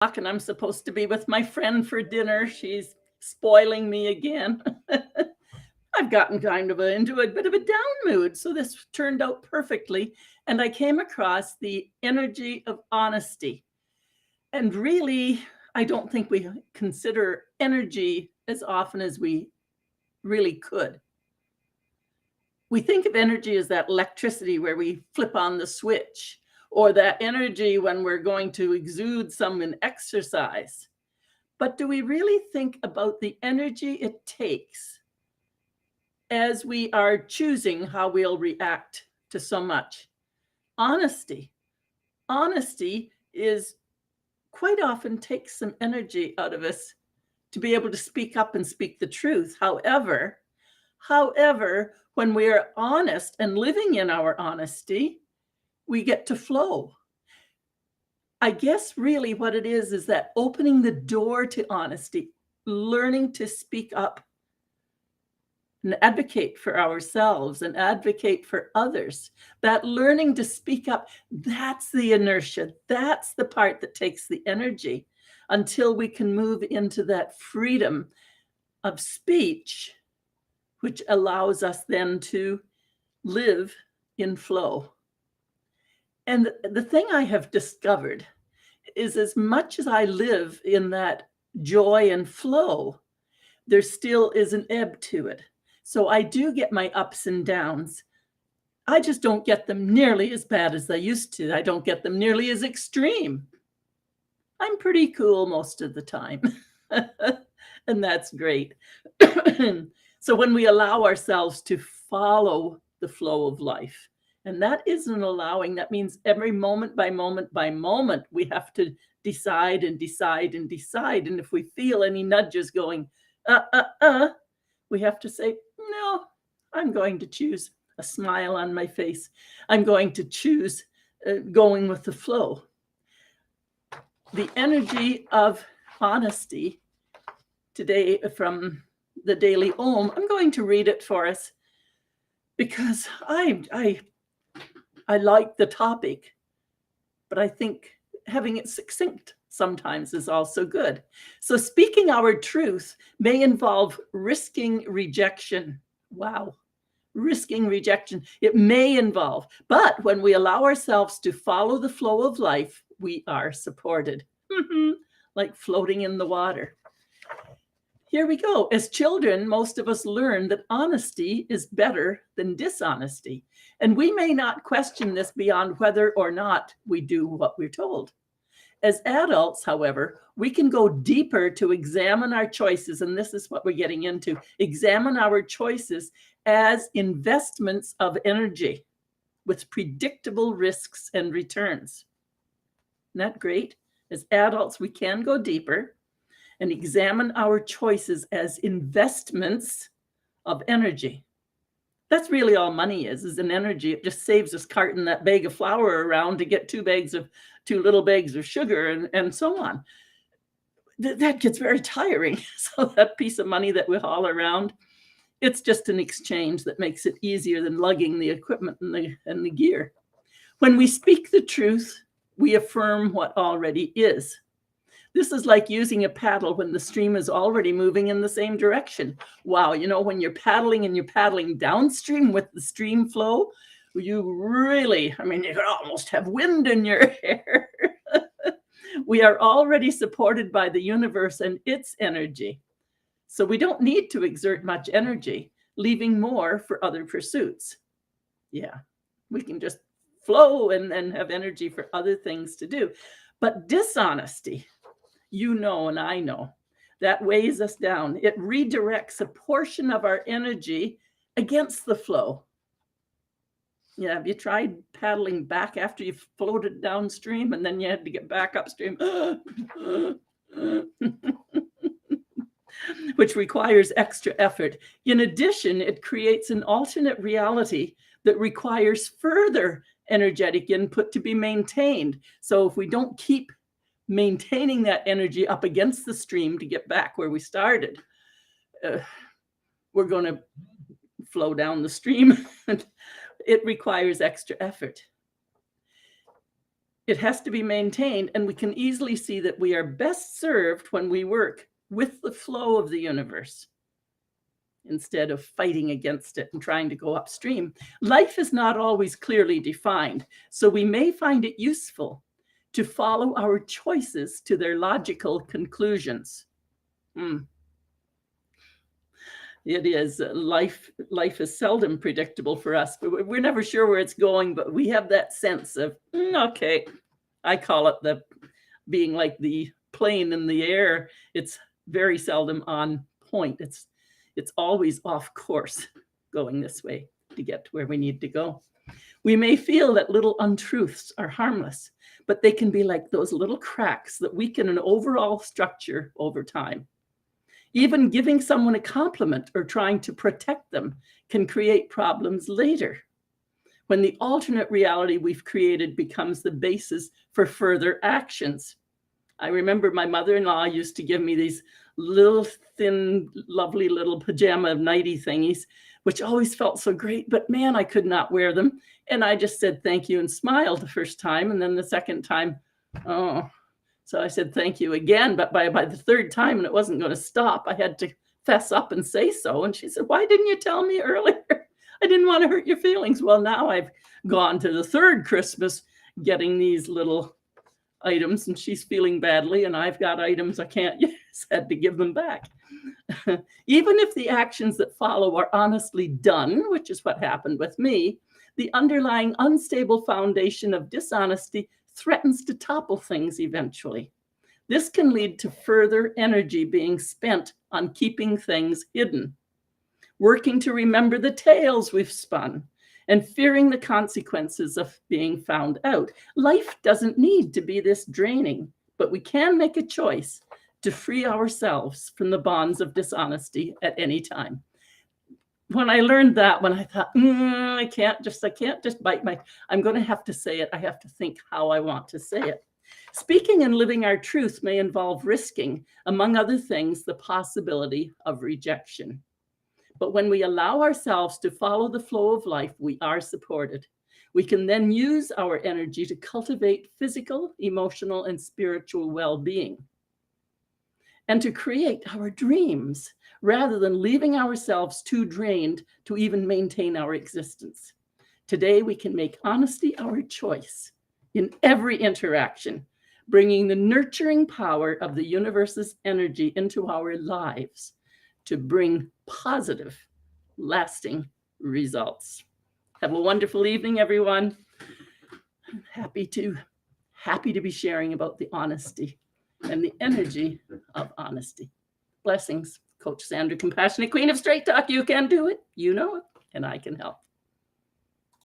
And I'm supposed to be with my friend for dinner. She's spoiling me again. I've gotten into a bit of a down mood, so this turned out perfectly. And I came across the energy of honesty. And really, I don't think we consider energy as often as we really could. We think of energy as that electricity where we flip on the switch, or that energy when we're going to exude some in exercise. But do we really think about the energy it takes as we are choosing how we'll react to so much? Honesty. Honesty is quite often takes some energy out of us to be able to speak up and speak the truth. However, when we are honest and living in our honesty, we get to flow. I guess really what it is that opening the door to honesty, learning to speak up and advocate for ourselves and advocate for others. That learning to speak up, that's the inertia. That's the part that takes the energy until we can move into that freedom of speech, which allows us then to live in flow. And the thing I have discovered is as much as I live in that joy and flow, there still is an ebb to it. So I do get my ups and downs. I just don't get them nearly as bad as I used to. I don't get them nearly as extreme. I'm pretty cool most of the time. And that's great. So when we allow ourselves to follow the flow of life, and that isn't allowing, that means every moment by moment by moment, we have to decide and decide and decide. And if we feel any nudges going, we have to say, no, I'm going to choose a smile on my face. I'm going to choose going with the flow. The energy of honesty today from the Daily Om. I'm going to read it for us because I like the topic, but I think having it succinct sometimes is also good. So speaking our truth may involve risking rejection. Wow. Risking rejection. It may involve, but when we allow ourselves to follow the flow of life, we are supported. Like floating in the water. Here we go. As children, most of us learn that honesty is better than dishonesty. And we may not question this beyond whether or not we do what we're told. As adults, however, we can go deeper to examine our choices. And this is what we're getting into. Examine our choices as investments of energy with predictable risks and returns. Isn't that great? As adults, we can go deeper and examine our choices as investments of energy. That's really all money is an energy. It just saves us carting that bag of flour around to get two little bags of sugar and so on. That gets very tiring. So that piece of money that we haul around, it's just an exchange that makes it easier than lugging the equipment and the gear. When we speak the truth, we affirm what already is. This is like using a paddle when the stream is already moving in the same direction. Wow, when you're paddling and you're paddling downstream with the stream flow, you really, you could almost have wind in your hair. We are already supported by the universe and its energy. So we don't need to exert much energy, leaving more for other pursuits. Yeah, we can just flow and have energy for other things to do. But dishonesty, and I know, that weighs us down. It redirects a portion of our energy against the flow. Yeah, have you tried paddling back after you've floated downstream and then you had to get back upstream? Which requires extra effort. In addition, it creates an alternate reality that requires further energetic input to be maintained. So if we don't keep maintaining that energy up against the stream to get back where we started, we're going to flow down the stream. It requires extra effort. It has to be maintained, and we can easily see that we are best served when we work with the flow of the universe instead of fighting against it and trying to go upstream. Life is not always clearly defined, so we may find it useful to follow our choices to their logical conclusions. It is life is seldom predictable for us. We're never sure where it's going, but we have that sense of, okay, I call it the being like the plane in the air. It's very seldom on point. It's always off course, going this way to get to where we need to go. We may feel that little untruths are harmless, but they can be like those little cracks that weaken an overall structure over time. Even giving someone a compliment or trying to protect them can create problems later, when the alternate reality we've created becomes the basis for further actions. I remember my mother-in-law used to give me these little thin, lovely little pajama nighty thingies, which always felt so great, but man, I could not wear them. And I just said thank you and smiled the first time. And then the second time, oh. So I said thank you again, but by the third time, and it wasn't going to stop, I had to fess up and say so. And she said, why didn't you tell me earlier? I didn't want to hurt your feelings. Well, now I've gone to the third Christmas getting these little items, and she's feeling badly, and I've got items I can't use, had to give them back. Even if the actions that follow are honestly done, which is what happened with me, the underlying unstable foundation of dishonesty threatens to topple things eventually. This can lead to further energy being spent on keeping things hidden, working to remember the tales we've spun, and fearing the consequences of being found out. Life doesn't need to be this draining, but we can make a choice to free ourselves from the bonds of dishonesty at any time. When I learned that, when I thought, I can't just bite I'm going to have to say it. I have to think how I want to say it. Speaking and living our truth may involve risking, among other things, the possibility of rejection. But when we allow ourselves to follow the flow of life, we are supported. We can then use our energy to cultivate physical, emotional, and spiritual well-being, and to create our dreams, rather than leaving ourselves too drained to even maintain our existence. Today, we can make honesty our choice in every interaction, bringing the nurturing power of the universe's energy into our lives to bring positive, lasting results. Have a wonderful evening, everyone. I'm happy to be sharing about the honesty and the energy of honesty. Blessings. Coach Sandra, compassionate queen of straight talk. You can do it. You know it, and I can help.